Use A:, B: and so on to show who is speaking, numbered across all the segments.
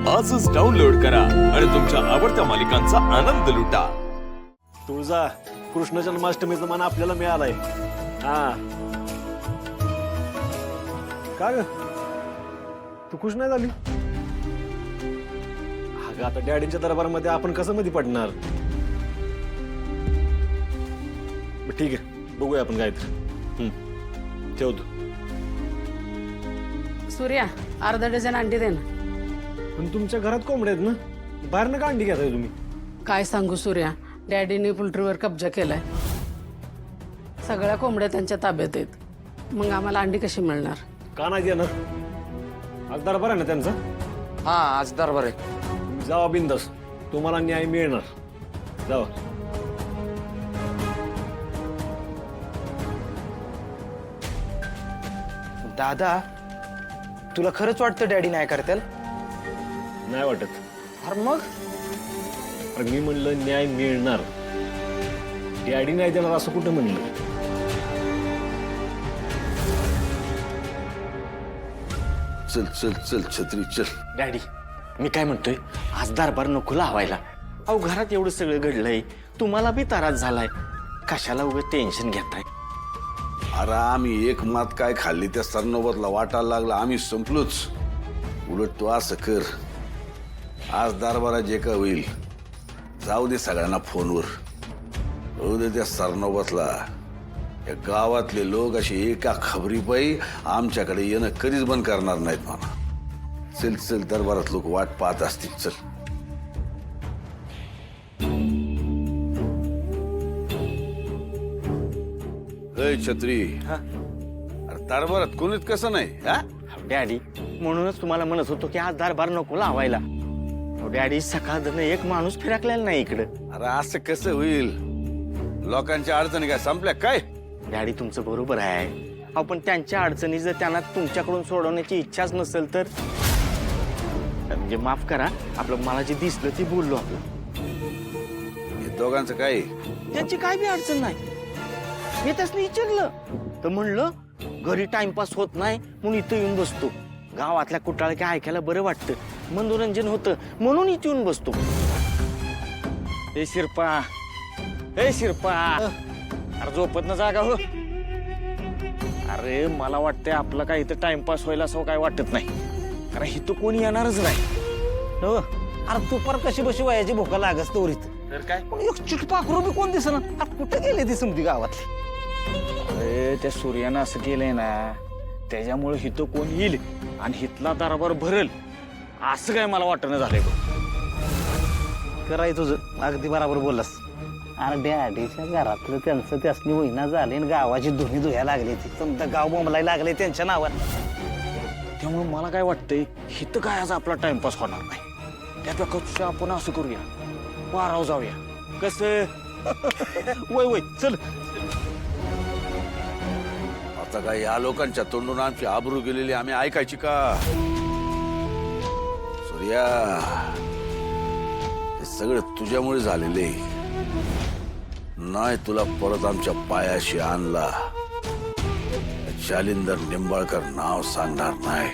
A: आजच डाउनलोड करा आणि तुमच्या आवडत्या मालिकांचा आनंद लुटा.
B: तुळजा कृष्ण जन्माष्टमीचा मान आपल्याला मिळालाय. हा का ग तू खुश नाही झाली? अगं आता डॅडींच्या दरबारामध्ये आपण कसं मध्ये पडणार? ठीक आहे बघूया आपण काय तर. ठेवतो.
C: सूर्या अर्धा डझन अंडी दे ना.
B: पण तुमच्या घरात कोंबडे आहेत ना, बाहेरनं का अंडी घेताय तुम्ही?
C: काय सांगू सूर्या, डॅडीने पोल्ट्रीवर कब्जा केलाय. सगळ्या कोंबड्या त्यांच्या ताब्यात आहेत. मग आम्हाला अंडी कशी मिळणार?
B: का नाही देणार? आज दरबार आहे ना त्यांचा.
D: हा आज दरबार आहे.
B: तुम्ही जावा बिंदास, तुम्हाला न्याय मिळणार. जावा.
D: दादा तुला खरंच वाटतं डॅडी नाही करतील?
B: नाही वाटत.
D: अरे मग
B: अरे मी म्हणलं न्याय मिळणार, डॅडी नाही देणार असं कुठं म्हणलं?
E: चल चल चल छत्री चल.
F: डॅडी मी काय म्हणतोय, आज दरबार नको लावायला. अहो घरात एवढं सगळं घडलंय, तुम्हाला बी त्रास झालाय, कशाला उगाच टेन्शन घेताय?
E: अरे आम्ही एक मात काय खाल्ली त्या सरनोबतला वाटायला लागला, आम्ही संपलोच. उलट तू असं कर, आज दरबारात जे काय होईल जाऊ दे सगळ्यांना फोनवर. होऊ दे त्या सरनोबतला. या गावातले लोक असे एका खबरीपायी आमच्याकडे येणं कधीच बंद करणार नाहीत म्हणा. चल चल दरबारात लोक वाट पाहत असतील. चल. छत्री अरे दरबारात कोणीच कसं नाही. हा
F: डॅडी म्हणूनच तुम्हाला म्हणत होतो की आज दरबार नको लावायला. अहो, डॅडी सकाळ एक माणूस फिरकलेला नाही इकडं.
E: अरे असं कसं होईल? लोकांच्या अडचणी काय संपल्या काय?
F: डॅडी तुमचं बरोबर आहे. अहो पण त्यांच्या अडचणी जर त्यांना तुमच्याकडून सोडवण्याची इच्छाच नसेल तर म्हणजे माफ करा, आपलं मला जे दिसलं ते बोललो आपलं.
E: हे दोघांचं काय?
F: त्यांची काय बी अडचण नाही. मी त्यासनी विचारलं तर म्हणलं घरी टाइमपास होत नाही म्हणून इथं येऊन बसतो. गावातल्या कुटाळ काय ऐकायला बरं वाटतं, मनोरंजन होतं म्हणून इथं येऊन बसतो. ए शिरपा, ए शिरपा, अरे झोपत न जागा हो. अरे मला वाटतंय आपलं काय इथं टाइमपास व्हायला असं काय वाटत नाही, कारण इथं कोणी येणारच नाही. हो अरे तू पर कशी बशी वयाची भोका लागस तोरीत तर काय. पण एक चिटपाखरू बी कोण दिसना. कुठं गेले ती समधी गावातली? अरे त्या सूर्यानं असं केलंय ना, त्याच्यामुळे हिथं कोण येईल आणि हितला दरबार भरल असं काय मला वाटणं झालंय.
D: कराय तुझं अगदी बरोबर बोललास. अरे डॅडीच्या घरातलं त्यांचं त्यासनी होईना झाले आणि गावाची धुनी धुया लागली. ती समजा गाव बोंबलायला लागले त्यांच्या नावात.
F: त्यामुळे मला काय वाटतंय, हिथं काय आज आपला टाइमपास होणार नाही. त्यापेक्षा आपण असं करूया, वाराव जाऊया. कसं? वय वय चल.
E: आता काय या लोकांच्या तोंडून आमची आबरू गेलेली आम्ही ऐकायची का? सूर्या हे सगळं तुझ्यामुळे झालेले नाही. तुला परत आमच्या पायाशी आणला, शालिंदर निंबाळकर नाव सांगणार नाही.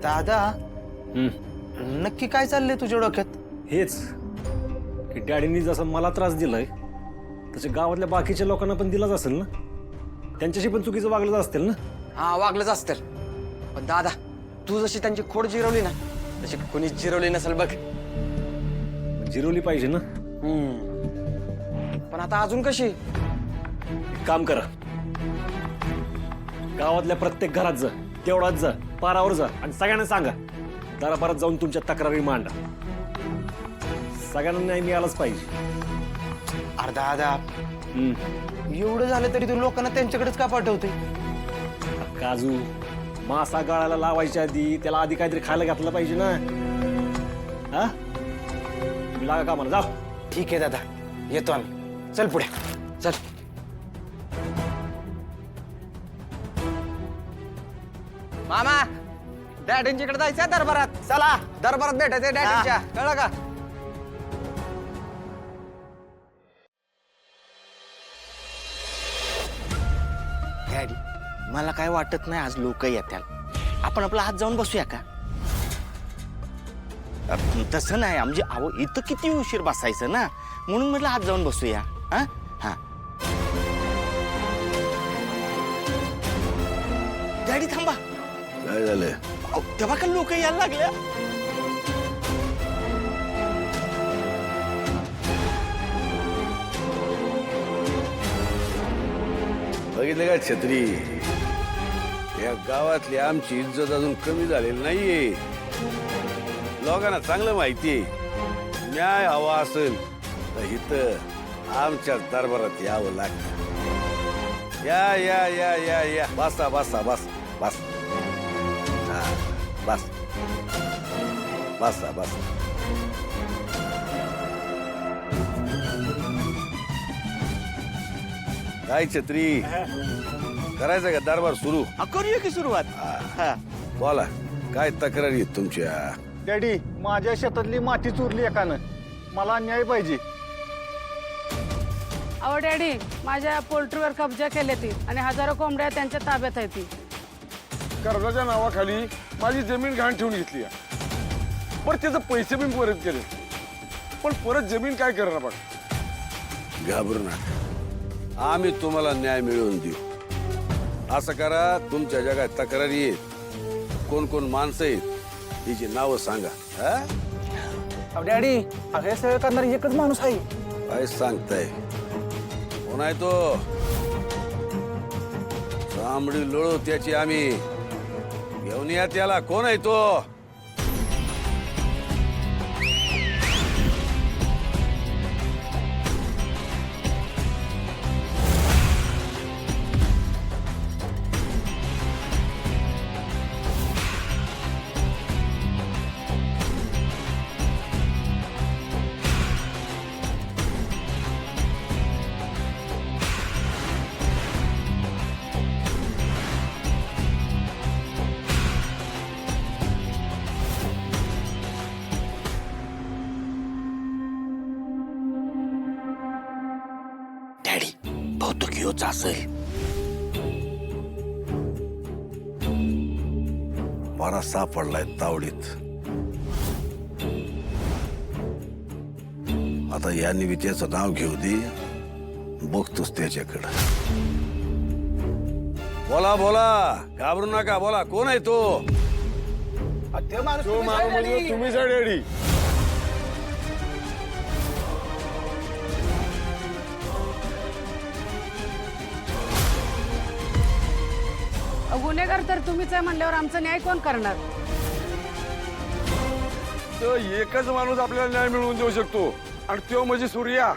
D: दादा नक्की काय चाललंय तुझ्या डोक्यात?
B: हेच की डॅडींनी जसं मला त्रास दिलाय तसे गावातल्या बाकीच्या लोकांना पण दिलाच असेल ना. त्यांच्याशी पण चुकीचं वागलं असतील ना.
D: हा वागलंच असतील. पण दादा तू जशी त्यांची खोड जिरवली ना, तशी कोणीच जिरवली नसेल बघ.
B: जिरवली पाहिजे ना.
D: पण आता अजून कशी?
B: एक काम करा, गावातल्या प्रत्येक घरात जा, तेवढाच जा, पारावर जा आणि सगळ्यांना सांगा दरबारात जाऊन तुमच्या तक्रारी मांडा. सगळ्यांना न्याय मिळालाच पाहिजे.
D: अरे दादा एवढं झालं तरी तू लोकांना त्यांच्याकडेच का पाठवते?
B: काजू मासा गाळाला लावायच्या आधी त्याला आधी काहीतरी खायला घातलं पाहिजे ना. हा तुम्ही लागा का मला. जाऊ.
D: ठीक आहे दादा, येतो आम्ही. चल पुढे चल. मामा डॅडींच्याकडे जायचंय दरबारात. चला दरबारात भेटायचंय डॅडींच्या, कळलं का?
F: डॅडी मला काय वाटत नाही आज लोक येत्याल. आपण आपला हात जाऊन बसूया का? तसं नाही म्हणजे अहो इथं किती उशीर बसायचं ना, म्हणून म्हटलं हात जाऊन बसूया. हा हा डॅडी थांबा.
E: काय झालं?
F: अहो, तेव्हा का लोक यायला लागल्या.
E: बघितलं का छत्री, या गावातली आमची इज्जत अजून कमी झालेली नाहीये. लोकांना चांगलं माहितीये, न्याय हवा असेल तर इथं आमच्या दरबारात यावं लागतं. या या या या या बसा बसा बस बस हा बस बसा बस. काय छत्री, करायचं का दरबार सुरू?
F: करूया की सुरुवात. हा
E: बोला, काय तक्रारी आहेत तुमच्या?
G: डॅडी माझ्या शेतातली माती चोरली एकानं, मला न्याय पाहिजे.
C: अहो डॅडी, माझ्या पोल्ट्रीवर कब्जा केले ती आणि हजारो कोंबड्या त्यांच्या ताब्यात आहे ती.
G: कर्जाच्या नावाखाली माझी जमीन घाण ठेवून घेतली आहे. बरं त्याचे पैसे पण परत केले, पण परत जमीन काय करणार बघ.
E: घाबरू नका, आम्ही तुम्हाला न्याय मिळवून देऊ. असं करा, तुमच्या जगात तक्रारी आहेत, कोण कोण माणसं आहेत तिची नावं सांगा. हा?
G: डॅडी हे सगळं करणारी एकच माणूस आहे.
E: काय सांगताय? कोण आहे तो? चांबडी लोळो त्याची आम्ही घेऊन या त्याला. कोण आहे तो?
F: डॅडी बहुतेक ह्योच असेल.
E: बरा सापडलाय तावडीत. आता या निमित्ताचं नाव घेऊ दे, बघतोस त्याच्याकडं. बोला बोला, घाबरू नका, बोला कोण आहे तो?
G: तुम्हीच आहे डॅडी.
C: गुन्हेगार तर तुम्हीच आहे म्हणल्यावर आमचा न्याय कोण करणार?
G: तर एकच माणूस आपल्याला न्याय मिळवून देऊ शकतो, आणि तो म्हणजे सूर्या.